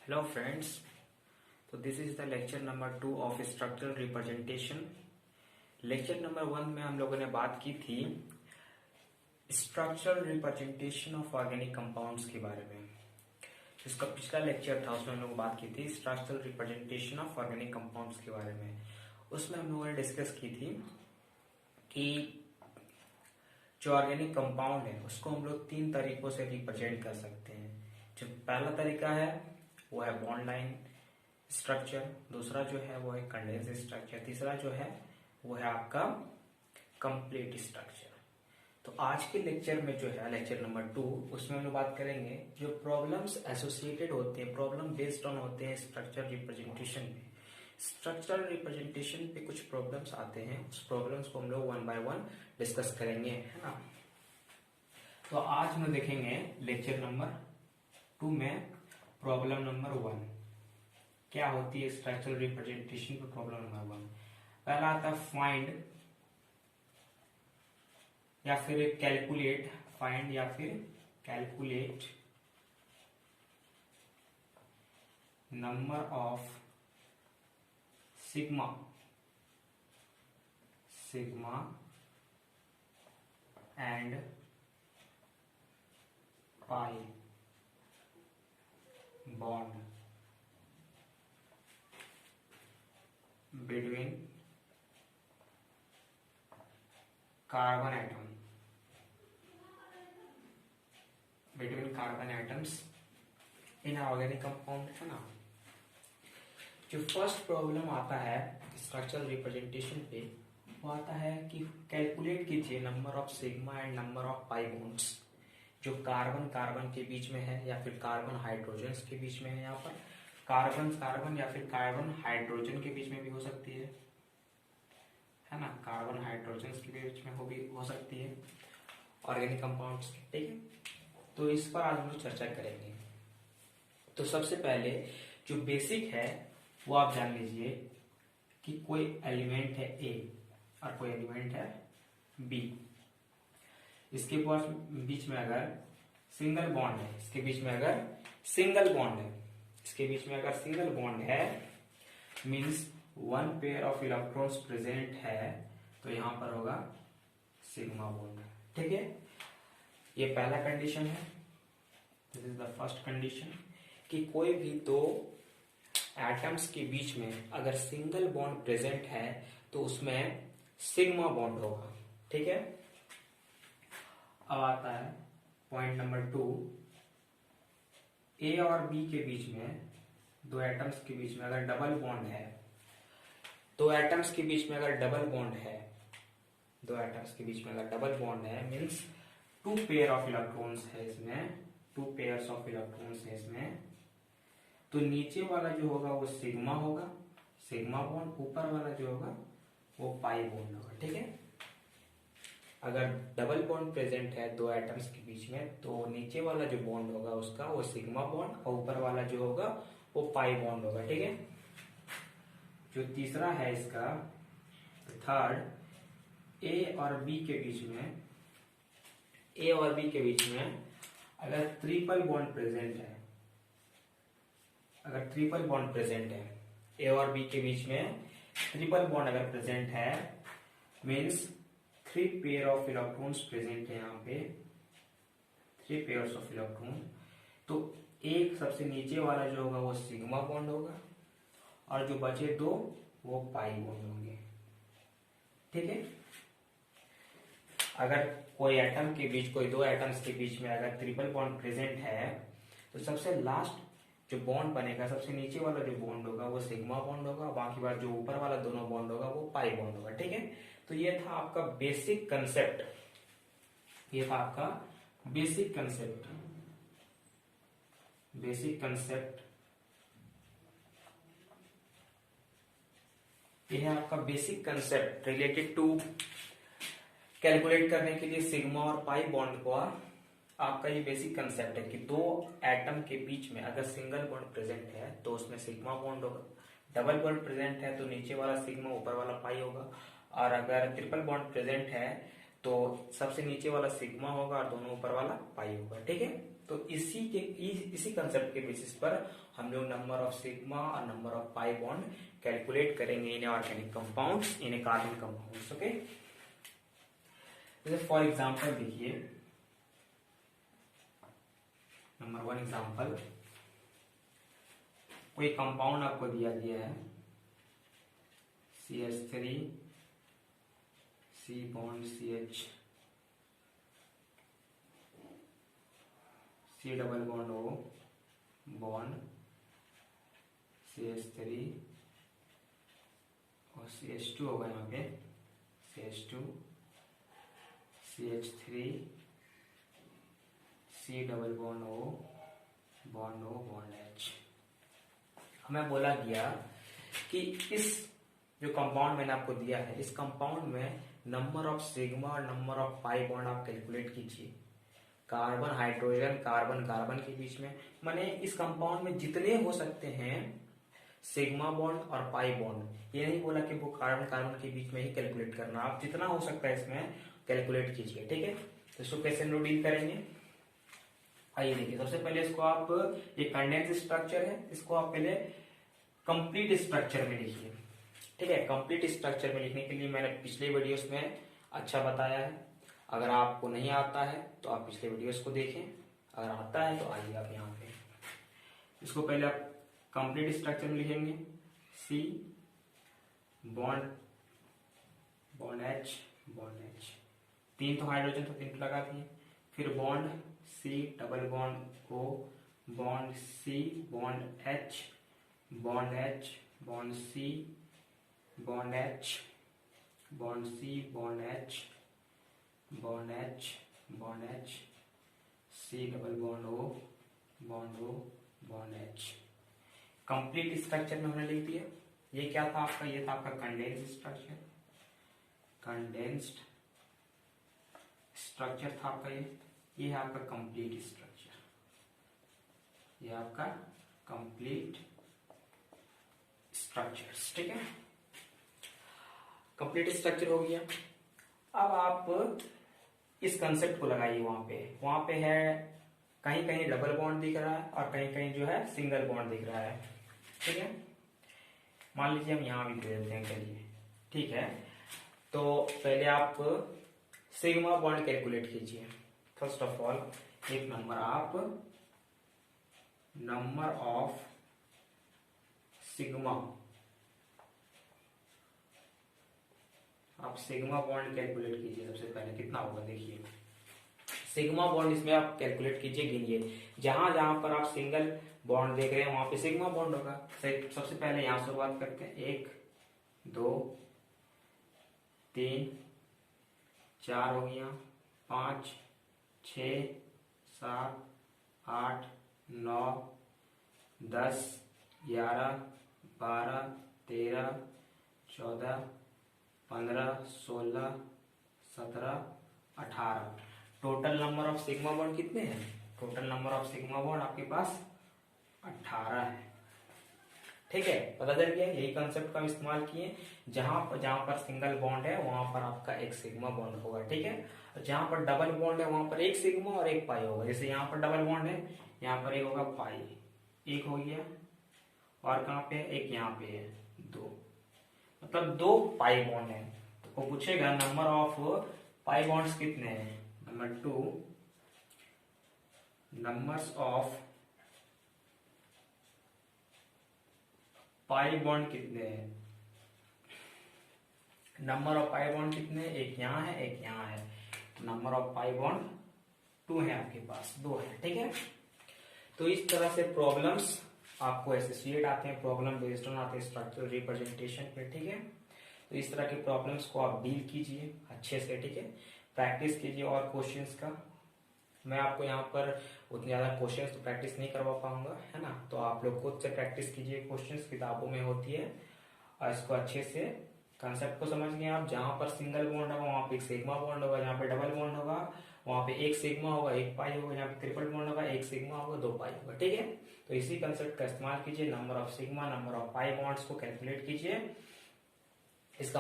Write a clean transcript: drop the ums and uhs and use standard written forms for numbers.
Hello friends, so this is the lecture number 2 of structural representation. Lecture number 1 में हम लोगों ने बात की थी structural representation of organic compounds के बारे में। जिसका पिछला लेक्चर था उसमें हम लोग बात की थी structural representation of organic compounds के बारे में। उसमें हम लोगों ने डिस्कस की थी कि जो ऑर्गेनिक कंपाउंड है उसको हम लोग 3 तरीकों से रिप्रेजेंट कर सकते हैं। जो पहला तरीका है वो है बॉन्ड लाइन स्ट्रक्चर, दूसरा जो है वो है कंडेंस स्ट्रक्चर, तीसरा जो है वो है आपका कंप्लीट स्ट्रक्चर। तो आज के लेक्चर में जो है लेक्चर नंबर 2 उसमें हम लोग बात करेंगे जो प्रॉब्लम्स एसोसिएटेड होते हैं, प्रॉब्लम बेस्ड ऑन होते हैं स्ट्रक्चर रिप्रेजेंटेशन में। स्ट्रक्चरल रिप्रेजेंटेशन पे कुछ प्रॉब्लम्स आते हैं, उस प्रॉब्लम्स को हम लोग 1 बाय 1 डिस्कस करेंगे, है ना। तो आज हम देखेंगे लेक्चर नंबर 2 में प्रॉब्लम नंबर 1 क्या होती है स्ट्रक्चरल रिप्रेजेंटेशन पर। प्रॉब्लम नंबर 1 पहला आता है फाइंड या फिर कैलकुलेट, फाइंड या फिर calculate number of sigma and pi bond between carbon atoms in organic compound, है ना। जो फर्स्ट प्रॉब्लम आता है स्ट्रक्चरल रिप्रेजेंटेशन पे वो आता है कि कैलकुलेट कीजिए number of sigma and number of pi bonds जो कार्बन कार्बन के बीच में है या फिर कार्बन हाइड्रोजन के बीच में है। यहाँ पर कार्बन कार्बन या फिर कार्बन हाइड्रोजन के बीच में भी हो सकती है ना, कार्बन हाइड्रोजन के बीच में हो सकती है ऑर्गेनिक कंपाउंड्स, ठीक है। तो इस पर आज हम लोग चर्चा करेंगे। तो सबसे पहले जो बेसिक है वो आप जान लीजिए कि कोई एलिमेंट है ए और कोई एलिमेंट है बी, इसके पास बीच में अगर सिंगल बॉन्ड है, इसके बीच में अगर सिंगल बॉन्ड है means 1 pair of electrons present है तो यहां पर होगा सिग्मा बॉन्ड, ठीक है। ये पहला कंडीशन है, this is the first condition कि कोई भी दो एटम्स के बीच में अगर सिंगल बॉन्ड प्रेजेंट है तो उसमें सिग्मा बॉन्ड होगा, ठीक है। अब आता है पॉइंट नंबर 2, ए और बी के बीच में दो एटम्स के बीच में अगर डबल बॉन्ड है, दो एटम्स के बीच में अगर डबल बॉन्ड है मींस 2 पेयर ऑफ इलेक्ट्रॉन्स है इसमें, 2 पेयर्स ऑफ इलेक्ट्रॉन्स है इसमें, तो नीचे वाला जो होगा वो सिग्मा होगा, सिग्मा बॉन्ड, ऊपर वाला जो होगा वो पाई बॉन्ड होगा, ठीक है। अगर डबल बॉन्ड प्रेजेंट है दो एटम्स के बीच में तो नीचे वाला जो बॉन्ड होगा उसका वो सिग्मा बॉन्ड और ऊपर वाला जो होगा वो पाई बॉन्ड होगा, ठीक है। जो तीसरा है इसका थर्ड, ए और बी के बीच में अगर ट्रिपल बॉन्ड प्रेजेंट है, ए और बी के बीच में ट्रिपल बॉन्ड अगर प्रेजेंट है means 3 pair of electrons present है, यहाँ पे 3 पेयर्स ऑफ इलेक्ट्रॉन, तो एक सबसे नीचे वाला जो होगा वो सिग्मा बॉन्ड होगा और जो बचे दो वो पाई बॉन्ड होंगे, ठीक है। अगर कोई दो एटम्स के बीच में अगर ट्रिपल बॉन्ड प्रेजेंट है तो सबसे लास्ट जो बॉन्ड बनेगा, सबसे नीचे वाला जो बॉन्ड होगा वो सिग्मा बॉन्ड होगा, बाकी बार जो ऊपर वाला दोनों बॉन्ड होगा वो पाई बॉन्ड होगा, ठीक है। तो ये था आपका बेसिक कंसेप्ट, यह है आपका basic concept related to calculate करने के लिए सिग्मा और पाई बॉन्ड को। आपका ये बेसिक कंसेप्ट है कि दो एटम के बीच में अगर सिंगल बॉन्ड प्रेजेंट है तो उसमें सिग्मा बॉन्ड होगा, डबल बॉन्ड प्रेजेंट है तो नीचे वाला सिग्मा ऊपर वाला पाई होगा, और अगर ट्रिपल बॉन्ड प्रेजेंट है तो सबसे नीचे वाला सिग्मा होगा और दोनों ऊपर वाला पाई होगा, ठीक है। तो इसी कंसेप्ट के बेसिस पर हम लोग नंबर ऑफ सिग्मा और number of pi bond calculate करेंगे in organic compounds, in carbon compounds. Okay, जैसे फॉर एग्जांपल देखिए, नंबर 1 एग्जांपल, कोई कंपाउंड आपको दिया गया है CH3 C bond CH, C double bond O bond CH3 और CH2 होगा यहाँ पे CH2 CH3 C double bond O bond H। हमें बोला गया कि इस जो कंपाउंड मैंने आपको दिया है, इस कंपाउंड में नंबर ऑफ सिग्मा और नंबर ऑफ पाई बॉन्ड आप कैलकुलेट कीजिए। कार्बन हाइड्रोजन कार्बन कार्बन के बीच में, माने इस कंपाउंड में जितने हो सकते हैं सिग्मा बॉन्ड और पाई बॉन्ड, ये नहीं बोला कि वो कार्बन कार्बन के बीच में ही कैलकुलेट करना, आप जितना हो सकता है इसमें कैलकुलेट कीजिए। ठीक है, तो इसको कैसे हम लोग डील करेंगे, आइए देखिए। सबसे पहले इसको आप, ये कंडेंस स्ट्रक्चर है, इसको आप पहले कंप्लीट स्ट्रक्चर में लिखिए। ठीक है, कंप्लीट स्ट्रक्चर में लिखने के लिए मैंने पिछले वीडियोस में अच्छा बताया है। अगर आपको नहीं आता है तो आप पिछले वीडियोस को देखें, अगर आता है तो आइए आप यहाँ पे। इसको पहले आप कंप्लीट स्ट्रक्चर में लिखेंगे, C बॉन्ड H, तीन तो हाइड्रोजन तो तीन लगा दिए, फिर bond C double bond O bond C bond H bond C bond H bond C bond H bond H C double bond O bond H। Complete structure में हमने लिख दिया। ये क्या था आपका, ये था आपका कंडेंस्ड स्ट्रक्चर, कंडेंस्ड स्ट्रक्चर था आपका ये है आपका कंप्लीट स्ट्रक्चर, ये आपका कंप्लीट स्ट्रक्चर्स। ठीक है, कंप्लीट स्ट्रक्चर हो गया। अब आप इस कंसेप्ट को लगाइए, वहां पे है कहीं कहीं डबल बॉन्ड दिख रहा है और कहीं कहीं जो है सिंगल बॉन्ड दिख रहा है। ठीक है, मान लीजिए हम यहां भी दे देते हैं, चलिए ठीक है। तो पहले आप सिग्मा बॉन्ड कैलकुलेट कीजिए। फर्स्ट ऑफ ऑल एक नंबर, आप नंबर ऑफ सिग्मा, आप सिग्मा बॉन्ड कैलकुलेट कीजिए। सबसे पहले कितना होगा देखिए, सिग्मा बॉन्ड इसमें आप कैलकुलेट कीजिए, गिनिए। जहां जहां पर आप सिंगल बॉन्ड देख रहे हैं वहां पे सिग्मा बॉन्ड होगा। सबसे पहले यहां शुरुआत करते हैं, 1 2 3 4 हो गया, 5 6 7 8 9 10 11 12 13 14 15 16 17 18। Total number of sigma bond कितने हैं, total number of sigma bond आपके पास 18 है। ठीक है, पता चल गया। यही कंसेप्ट का इस्तेमाल किए, जहां पर सिंगल बॉन्ड है वहां पर आपका एक सिग्मा बॉन्ड होगा। ठीक है, जहां पर डबल बॉन्ड है वहां पर एक सिग्मा और एक पाई होगा। जैसे यहाँ पर डबल बॉन्ड है, यहाँ पर एक होगा पाई, एक हो गया, और कहाँ पे एक यहाँ पे है 2, मतलब 2 पाई बॉन्ड है। तो वो पूछेगा नंबर ऑफ पाई बॉन्ड्स कितने हैं। Number 2, numbers of pi bond कितने हैं, नंबर ऑफ पाई बॉन्ड कितने, एक यहाँ है एक यहाँ है। नंबर ऑफ पाई बॉन्ड 2 है आपके पास, 2 है। ठीक है, तो इस तरह से प्रॉब्लम्स आपको एसोसिएट आते हैं, प्रॉब्लम बेस्ड ऑन आते हैं स्ट्रक्चरल रिप्रेजेंटेशन पे। ठीक है, तो इस तरह के प्रॉब्लम्स को आप डील कीजिए अच्छे से। ठीक है, प्रैक्टिस कीजिए। और क्वेश्चंस का मैं आपको यहाँ पर उतने ज्यादा क्वेश्चंस तो प्रैक्टिस नहीं करवा पाऊंगा, है ना। तो आप लोग खुद से प्रैक्टिस कीजिए, क्वेश्चंस किताबों में होती है, और इसको अच्छे से कंसेप्ट को समझ गए आप। जहां पर सिंगल बॉन्ड होगा वहां पे एक सिग्मा बॉन्ड होगा, जहां पे डबल बॉन्ड होगा वहां पे एक सिग्मा होगा एक पाई होगा, जहां पे ट्रिपल बॉन्ड होगा एक सिग्मा होगा 2 पाई होगा। ठीक है, तो इसी कंसेप्ट का इस्तेमाल कीजिए, number of sigma number of pi bonds को कैलकुलेट कीजिए